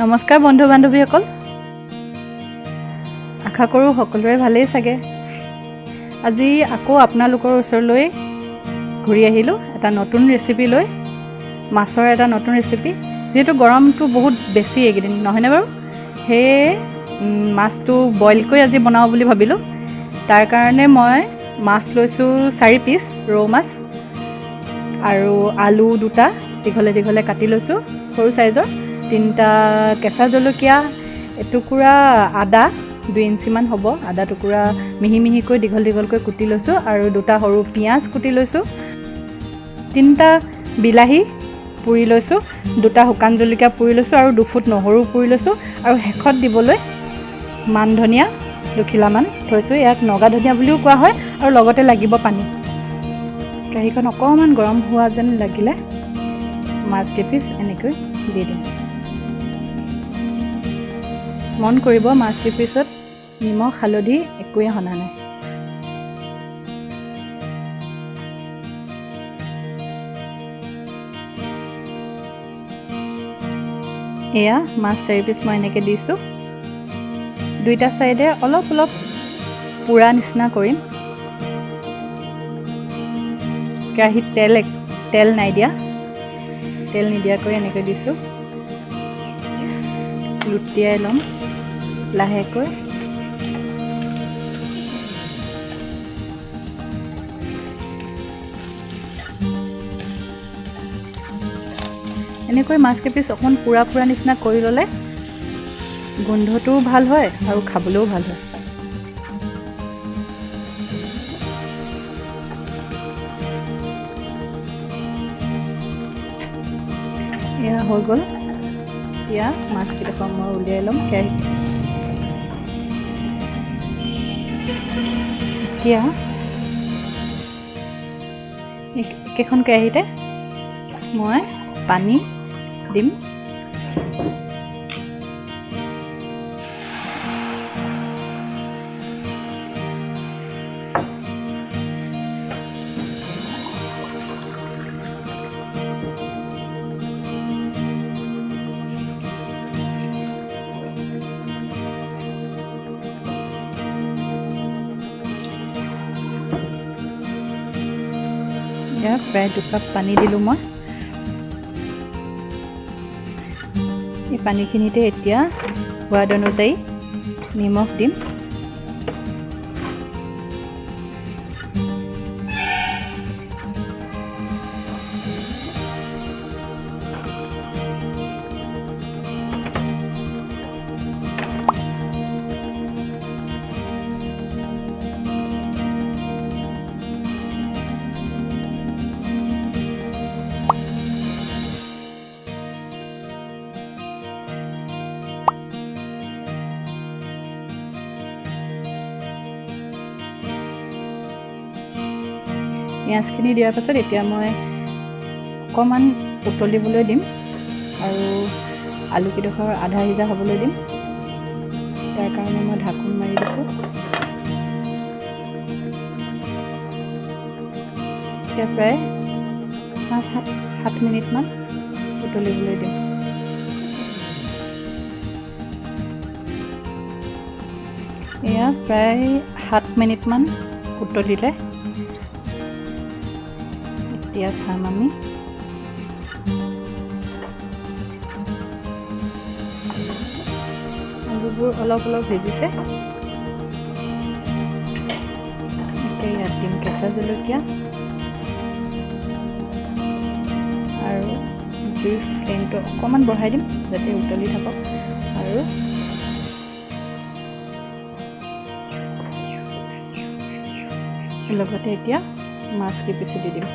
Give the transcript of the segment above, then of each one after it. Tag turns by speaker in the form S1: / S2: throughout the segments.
S1: নমস্কাৰ বন্ধু বান্ধৱীসকল, আশা কৰোঁ সকলোৰে ভালেই চাগে। আজি আকৌ আপোনালোকৰ ওচৰলৈ ঘূৰি আহিলোঁ এটা নতুন ৰেচিপি লৈ, মাছৰ এটা নতুন ৰেচিপি। যিহেতু গৰমটো বহুত বেছি এইকেইদিন, নহয়নে বাৰু? সেয়ে মাছটো বইল কৰি আজি বনাওঁ বুলি ভাবিলোঁ। তাৰ কাৰণে মই মাছ লৈছোঁ 4 পিচ ৰৌ মাছ, আৰু আলু 2টা দীঘলে দীঘলে কাটি লৈছোঁ সৰু চাইজৰ, 3টা কেঁচা জলকীয়া, এটুকুৰা আদা 2 ইঞ্চিমান হ'ব, আদা টুকুৰা মিহি মিহিকৈ দীঘল দীঘলকৈ কুটি লৈছোঁ, আৰু 2টা সৰু পিঁয়াজ কুটি লৈছোঁ, 3টা বিলাহী পুৰি লৈছোঁ, 2টা শুকান জলকীয়া পুৰি লৈছোঁ, আৰু 2 ফুট নহৰু পুৰি লৈছোঁ, আৰু শেষত দিবলৈ মান ধনিয়া 2 খিলামান থৈছোঁ। ইয়াক নগা ধনিয়া বুলিও কোৱা হয়, আৰু লগতে লাগিব পানী। কেৰাহীখন অকণমান গৰম হোৱা যেন লাগিলে মাছ কেইপিচ এনেকৈ দি দিম। মন কৰিব মাছ কেইপিচত নিমখ হালধি একোৱে সনা নাই। এয়া মাছ 4 পিচ মই এনেকৈ দিছোঁ। 2টা চাইডে অলপ অলপ পোৰা নিচিনা কৰিম। কেৰাহীত তেল নাই দিয়া, তেল নিদিয়াকৈ এনেকৈ দিছোঁ। লুটিয়াই ল'ম লাহেকৈ। এনেকৈ মাছ কেইপিচ অকণ পুৰা পুৰা নিচিনা কৰি ল'লে গোন্ধটোও ভাল হয় আৰু খাবলৈও ভাল হয়। এয়া হৈ গ'ল। এতিয়া মাছকেইডোখৰ মই উলিয়াই ল'ম কেৰাহীত। এতিয়া একেখন কেৰাহীতে মই পানী দিম। ইয়াত প্ৰায় 2 কাপ পানী দিলোঁ মই। এই পানীখিনিতে এতিয়া সোৱাদ অনুযায়ী নিমখ দিম। পিঁয়াজখিনি দিয়াৰ পাছত এতিয়া মই অকণমান উতলিবলৈ দিম, আৰু আলুকেইডোখৰ আধা সিজা হ'বলৈ দিম। তাৰ কাৰণে মই ঢাকোন মাৰি দিছোঁ। এতিয়া প্ৰায় 5-7 মিনিটমান উতলিবলৈ দিম। এয়া প্ৰায় 7 মিনিটমান উতলিলে এতিয়া চাম আমি। আলুবোৰ অলপ অলপ ভিজিছে। এতিয়া ইয়াত দিম কেঁচা জলকীয়া, আৰু জুইৰ ফ্লেমটো অকণমান বঢ়াই দিম যাতে উতলি থাকক, আৰু লগতে এতিয়া মাছ কেইপিচ দি দিম।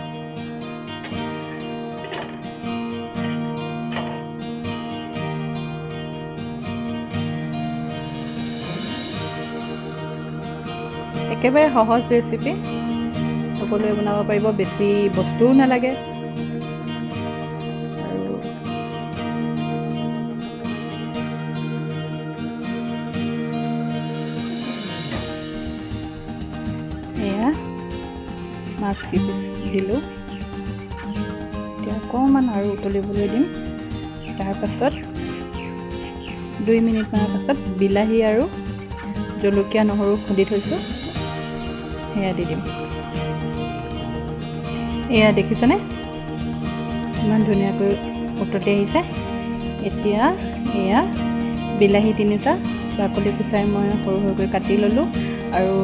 S1: একেবাৰে সহজ ৰেচিপি, সকলোৱে বনাব পাৰিব, বেছি বস্তুও নালাগে। আৰু এয়া মাছ কেইপিচ দিলোঁ। এতিয়া অকণমান আৰু উতলিবলৈ দিম। তাৰ পাছত 2 মিনিটমানৰ পাছত বিলাহী আৰু জলকীয়া নহৰু খুন্দি থৈছোঁ সেয়া দি দিম। এয়া দেখিছেনে ইমান ধুনীয়াকৈ উতলি আহিছে। এতিয়া এয়া বিলাহী 3টা বাকলি গুচাই মই সৰু সৰুকৈ কাটি ল'লোঁ আৰু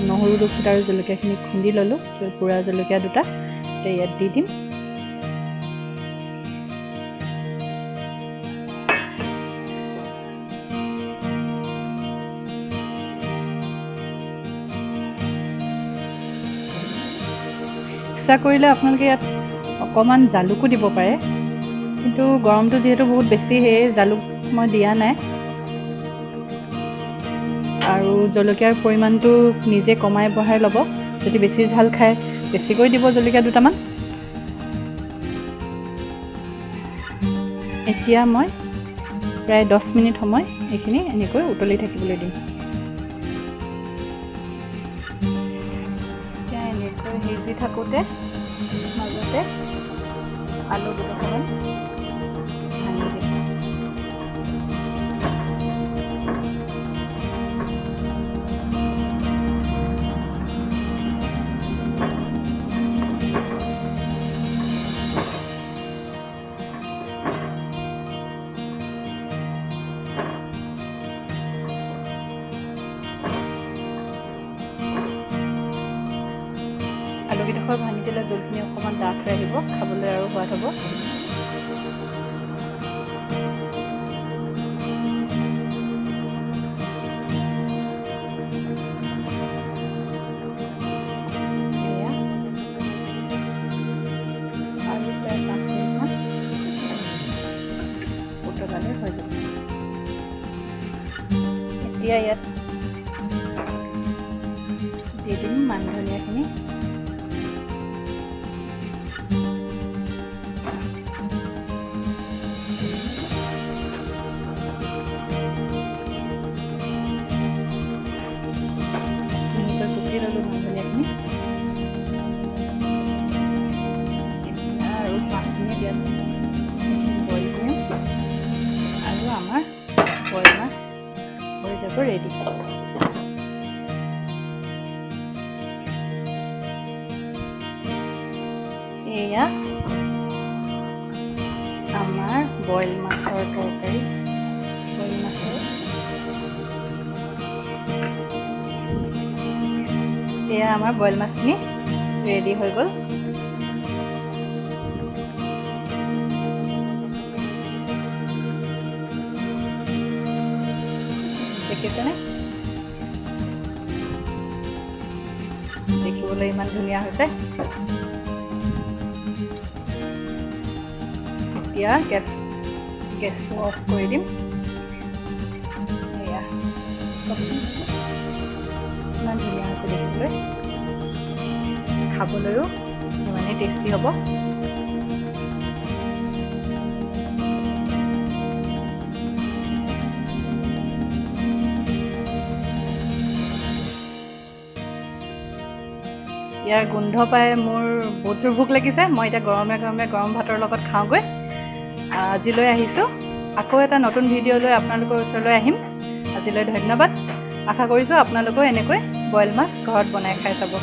S1: নহৰু দুফুট আৰু জলকীয়াখিনি খুন্দি ল'লোঁ। পোৰা জলকীয়া 2টা ইয়াত দি দিম। ইচ্ছা কৰিলে আপোনালোকে ইয়াত অকণমান জালুকো দিব পাৰে, কিন্তু গৰমটো যিহেতু বহুত বেছি সেয়ে জালুক মই দিয়া নাই। আৰু জলকীয়াৰ পৰিমাণটো নিজে কমাই বঢ়াই ল'ব। যদি বেছি ঝাল খায় বেছিকৈ দিব জলকীয়া 2টামান। এতিয়া মই প্ৰায় 10 মিনিট সময় এইখিনি এনেকৈ উতলি থাকিবলৈ দিম। এতিয়া এনেকৈ সিজি থাকোঁতে মাজতে আলু 2টামান ভাঙি দিম। আলুকেইডোখৰ ভাঙি দিলে জলখিনি অকণমান ডাঠ হৈ আহিব, খাবলৈ আৰু সোৱাদ হ'ব। আৰু প্ৰায় 5 মিনিটমান উতলালে হৈ যাব। এতিয়া ইয়াত দি দিম মান ধনিয়াখিনি। টুকি ল'লোঁ মান ধনিয়াখিনি। আৰু 5 মিনিট ইয়াত বইল কৰিম আৰু আমাৰ বইল মাছ হৈ যাব ৰেডি। এয়া আমাৰ বইল মাছৰ তৰকাৰী। বইল মাছৰ এয়া আমাৰ বইল মাছখিনি ৰেডি হৈ গ'ল। দেখিছেনে দেখিবলৈ ইমান ধুনীয়া হৈছে। এতিয়া গেছটো অফ কৰি দিম। এয়া ইমান ধুনীয়া হৈছে দেখিবলৈ, খাবলৈও ইমানেই টেষ্টি হ'ব। ইয়াৰ গোন্ধ পাই মোৰ বহুত জোৰ ভোক লাগিছে। মই এতিয়া গৰমে গৰমে গৰম ভাতৰ লগত খাওঁগৈ। আজিলৈ আহিছোঁ, আকৌ এটা নতুন ভিডিঅ' লৈ আপোনালোকৰ ওচৰলৈ আহিম। আজিলৈ ধন্যবাদ। আশা কৰিছোঁ আপোনালোকেও এনেকৈ বইল মাছ ঘৰত বনাই খাই চাব।